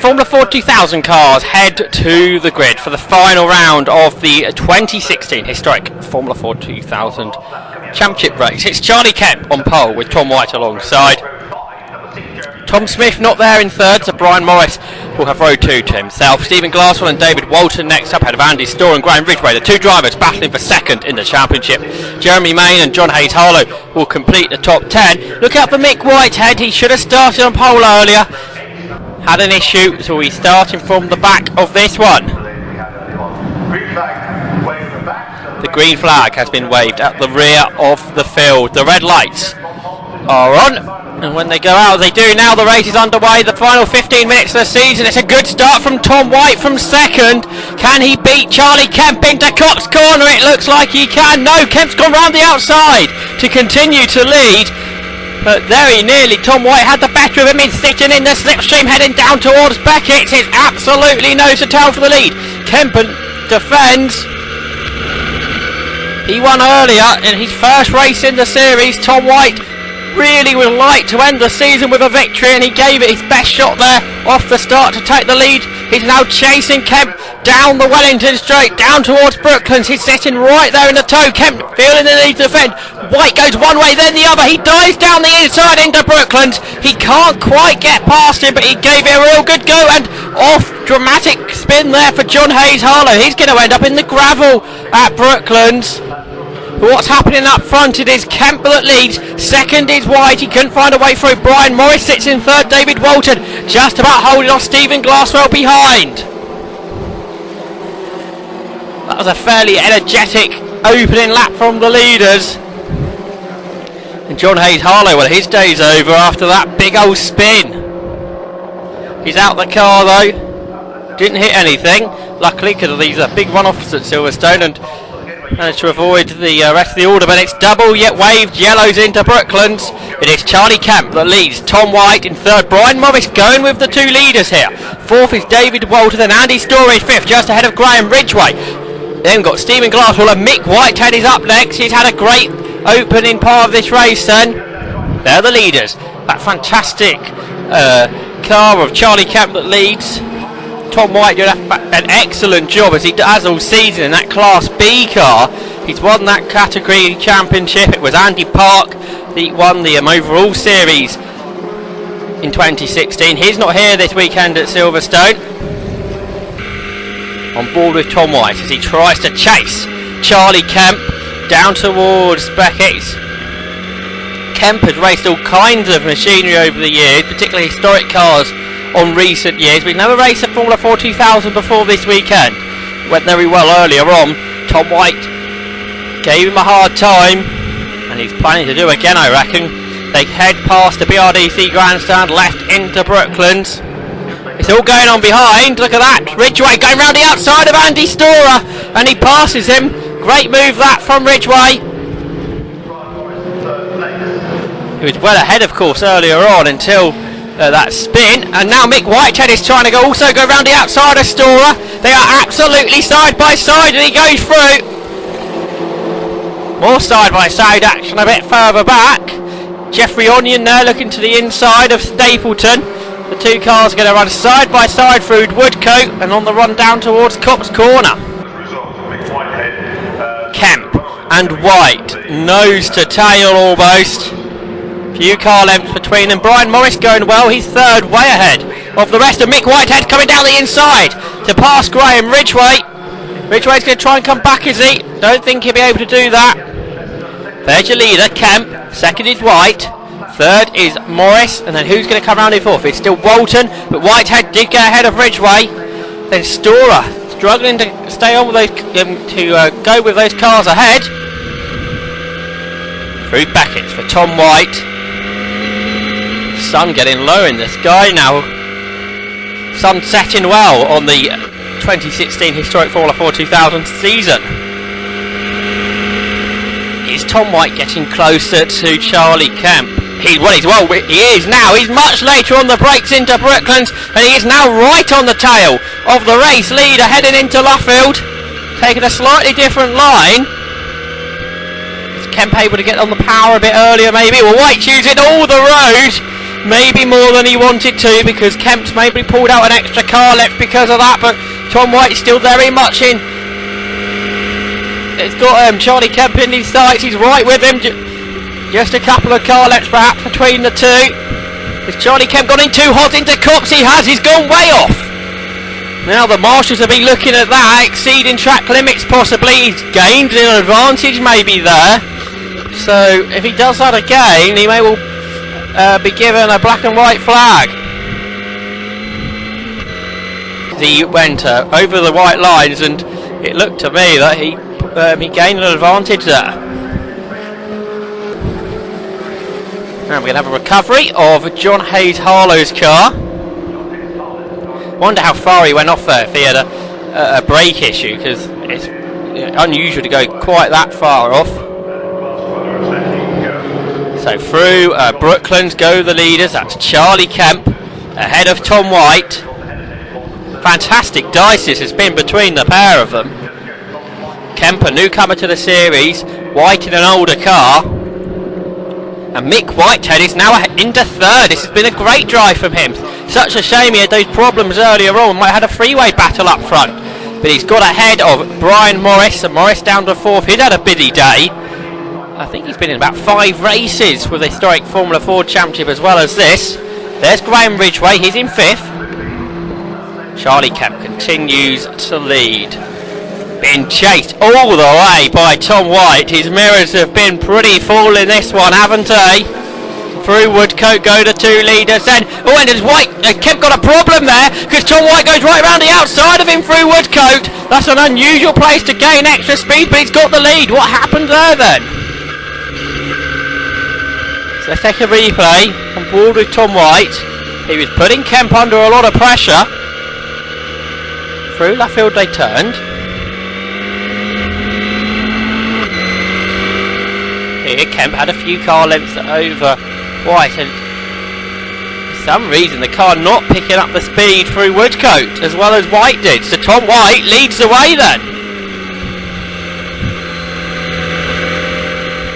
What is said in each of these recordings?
Formula 4 2000 cars head to the grid for the final round of the 2016 historic Formula 4 2000 Championship race. It's Charlie Kemp on pole with Tom White alongside. Tom Smith not there in third, so Brian Morris will have row 2 to himself. Stephen Glasswell and David Walton next up, ahead of Andy Storr and Graham Ridgway, the two drivers battling for second in the championship. Jeremy Main and John Hayes-Harlow will complete the top 10. Look out for Mick Whitehead, he should have started on pole earlier. Had an issue, so he's starting from the back of this one. The green flag has been waved at the rear of the field. The red lights are on. And when they go out, they do now, the race is underway, the final 15 minutes of the season. It's a good start from Tom White from second. Can he beat Charlie Kemp into Cox Corner? It looks like he can. No, Kemp's gone round the outside to continue to lead. But very nearly, Tom White had the better of him. He's sitting in the slipstream heading down towards Beckett. It's absolutely nose to tail for the lead. Kemp defends. He won earlier in his first race in the series. Tom White really would like to end the season with a victory, and he gave it his best shot there off the start to take the lead. He's now chasing Kemp down the Wellington Straight, down towards Brooklands. He's sitting right there in the toe. Kemp feeling the need to defend. White goes one way, then the other. He dives down the inside into Brooklands. He can't quite get past him, but he gave it a real good go, and off. Dramatic spin there for John Hayes-Harlow. He's going to end up in the gravel at Brooklands. What's happening up front? It is Kemp that leads. Second is White. He couldn't find a way through. Brian Morris sits in third. David Walton just about holding off Stephen Glasswell behind. That was a fairly energetic opening lap from the leaders. And John Hayes-Harlow, well, his day's over after that big old spin. He's out the car though. Didn't hit anything. Luckily, because of these big runoffs at Silverstone, and managed to avoid the rest of the order, but it's double yet waved yellows into Brooklands. It is Charlie Kemp that leads. Tom White in third. Brian Morris going with the two leaders here. Fourth is David Walton, and Andy Storr is fifth, just ahead of Graham Ridgway. Then got Stephen Glasswell and Mick Whitehead is up next. He's had a great opening part of this race then. They're the leaders. That fantastic car of Charlie Kemp that leads. Tom White doing an excellent job, as he does all season in that Class B car. He's won that category championship. It was Andy Park that won the overall series in 2016. He's not here this weekend at Silverstone. On board with Tom White as he tries to chase Charlie Kemp down towards Beckett. Kemp has raced all kinds of machinery over the years, particularly historic cars on recent years. We've never raced a Formula 4 2000 before this weekend. Went very well earlier on. Tom White gave him a hard time, and he's planning to do again, I reckon. They head past the BRDC grandstand, left into Brooklands. It's all going on behind. Look at that. Ridgway going round the outside of Andy Storr, and he passes him. Great move that from Ridgway. He was well ahead, of course, earlier on until that spin, and now Mick Whitehead is trying to also go round the outside of Storr. They are absolutely side by side, and he goes through. More side by side action a bit further back. Jeffrey Onion there looking to the inside of Stapleton. The two cars are going to run side by side through Woodcote and on the run down towards Cops Corner. Kemp and White nose to tail almost. Few car lengths between them. Brian Morris going well. He's third, way ahead of the rest of Mick Whitehead, coming down the inside to pass Graham Ridgway. Ridgway's going to try and come back, is he? Don't think he'll be able to do that. There's your leader, Kemp. Second is White. Third is Morris. And then who's going to come round in fourth? It's still Walton, but Whitehead did get ahead of Ridgway. Then Storr struggling to stay on with those, to go with those cars ahead. Through Beckett for Tom White. Sun getting low in the sky now. Sun setting well on the 2016 historic Formula 4 2000 season. Is Tom White getting closer to Charlie Kemp? He is now. He's much later on the brakes into Brooklands, and he is now right on the tail of the race leader heading into Luffield, taking a slightly different line. Is Kemp able to get on the power a bit earlier maybe? Well, White's using all the road. maybe more than he wanted to, because Kemp's maybe pulled out an extra car left because of that, but Tom White's still very much in. It's got Charlie Kemp in his sights. He's right with him. Just a couple of car lengths perhaps between the two. Has Charlie Kemp gone in too hot into Cox? He has. He's gone way off. Now the marshals have been looking at that, exceeding track limits possibly. He's gained an advantage maybe there. So if he does that again, he may well be given a black and white flag. He went over the white lines, and it looked to me that he gained an advantage there. Now we're going to have a recovery of John Hayes Harlow's car. Wonder how far he went off there, if he had a brake issue, because it's unusual to go quite that far off. So through Brooklands go the leaders. That's Charlie Kemp ahead of Tom White. Fantastic dices has been between the pair of them. Kemp, a newcomer to the series, White in an older car, and Mick Whitehead is now into third. This has been a great drive from him. Such a shame he had those problems earlier on. Might have had a freeway battle up front, but he's got ahead of Brian Morris, and Morris down to fourth. He's had a busy day. I think he's been in about 5 races with the historic Formula 4 Championship as well as this. There's Graham Ridgway, he's in 5th. Charlie Kemp continues to lead. Been chased all the way by Tom White. His mirrors have been pretty full in this one, haven't they? Through Woodcote go the 2 leaders then. Oh, and there's White. Kemp got a problem there, because Tom White goes right around the outside of him through Woodcote. That's an unusual place to gain extra speed, but he's got the lead. What happened there then? So let's take a replay on board with Tom White. He was putting Kemp under a lot of pressure. Through Luffield they turned. Here Kemp had a few car lengths over White, and for some reason the car not picking up the speed through Woodcote as well as White did. So Tom White leads the way then.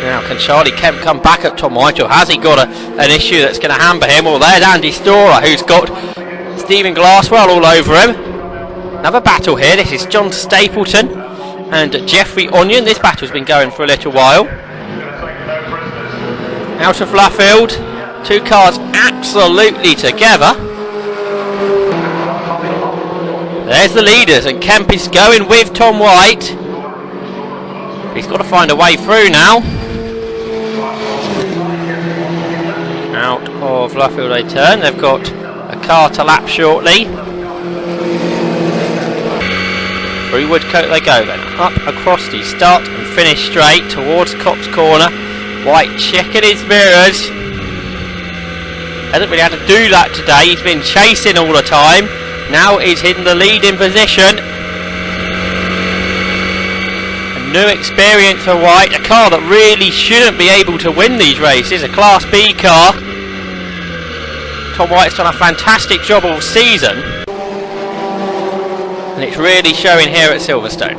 Now can Charlie Kemp come back at Tom White, or has he got an issue that's going to hamper him? Well, there's Andy Storer, who's got Stephen Glasswell all over him. Another battle here. This is John Stapleton and Jeffrey Onion. This battle's been going for a little while. Out of Luffield, 2 cars absolutely together. There's the leaders, and Kemp is going with Tom White. He's got to find a way through now. Out of Luffield they turn. They've got a car to lap shortly. Through Woodcote they go then, up across the start and finish straight towards Cops Corner. White checking his mirrors. Hasn't really had to do that today. He's been chasing all the time. Now he's in the leading position. A new experience for White. A car that really shouldn't be able to win these races. A Class B car. Tom White's done a fantastic job all season. And it's really showing here at Silverstone.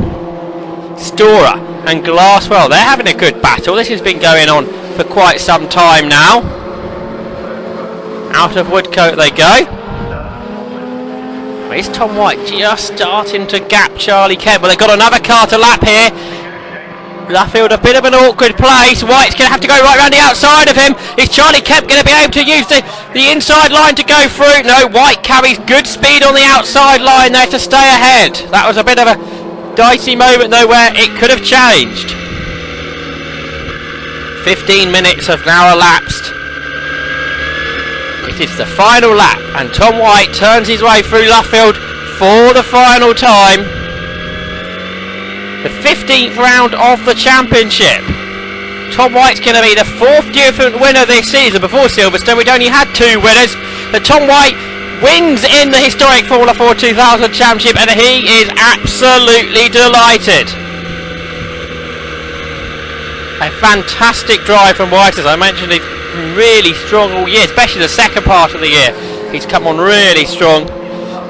Storer and Glasswell, they're having a good battle. This has been going on for quite some time now. Out of Woodcote they go. Is Tom White just starting to gap Charlie Kemp? Well, they've got another car to lap here. Luffield a bit of an awkward place. White's going to have to go right around the outside of him. Is Charlie Kemp going to be able to use the inside line to go through? No, White carries good speed on the outside line there to stay ahead. That was a bit of a dicey moment though, where it could have changed. 15 minutes have now elapsed. It is the final lap, and Tom White turns his way through Luffield for the final time. The 15th round of the championship. Tom White's going to be the 4th different winner this season. Before Silverstone we'd only had 2 winners, but Tom White wins in the historic Formula 4 2000 Championship, and he is absolutely delighted. A fantastic drive from White, as I mentioned. He's been really strong all year, especially the second part of the year. He's come on really strong.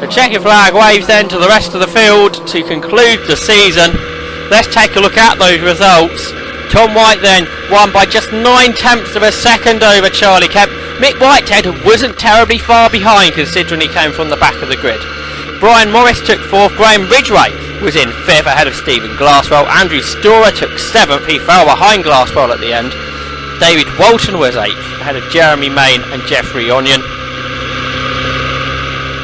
The checkered flag waves then to the rest of the field to conclude the season. Let's take a look at those results. Tom White then won by just 9 tenths of a second over Charlie Kemp. Mick Whitehead wasn't terribly far behind considering he came from the back of the grid. Brian Morris took 4th, Graham Ridgway was in 5th ahead of Stephen Glasswell. Andrew Storer took 7th, he fell behind Glasswell at the end. David Walton was 8th ahead of Jeremy Main and Jeffrey Onion.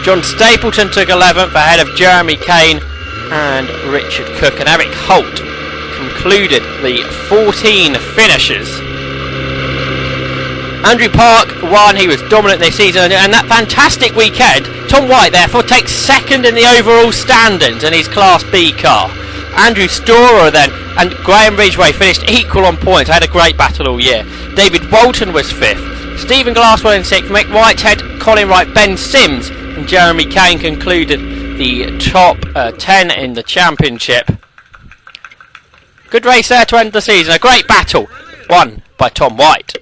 John Stapleton took 11th ahead of Jeremy Kane and Richard Cook, and Eric Holt concluded the 14 finishers. Andrew Park won, he was dominant this season, and that fantastic weekend. Tom White therefore takes 2nd in the overall standings in his Class B car. Andrew Storer then and Graham Ridgway finished equal on points, had a great battle all year. David Walton was 5th, Stephen Glasswell in 6th, Mick Whitehead, Colin Wright, Ben Sims and Jeremy Kane concluded the top 10 in the championship. Good race there to end the season, a great battle won by Tom White.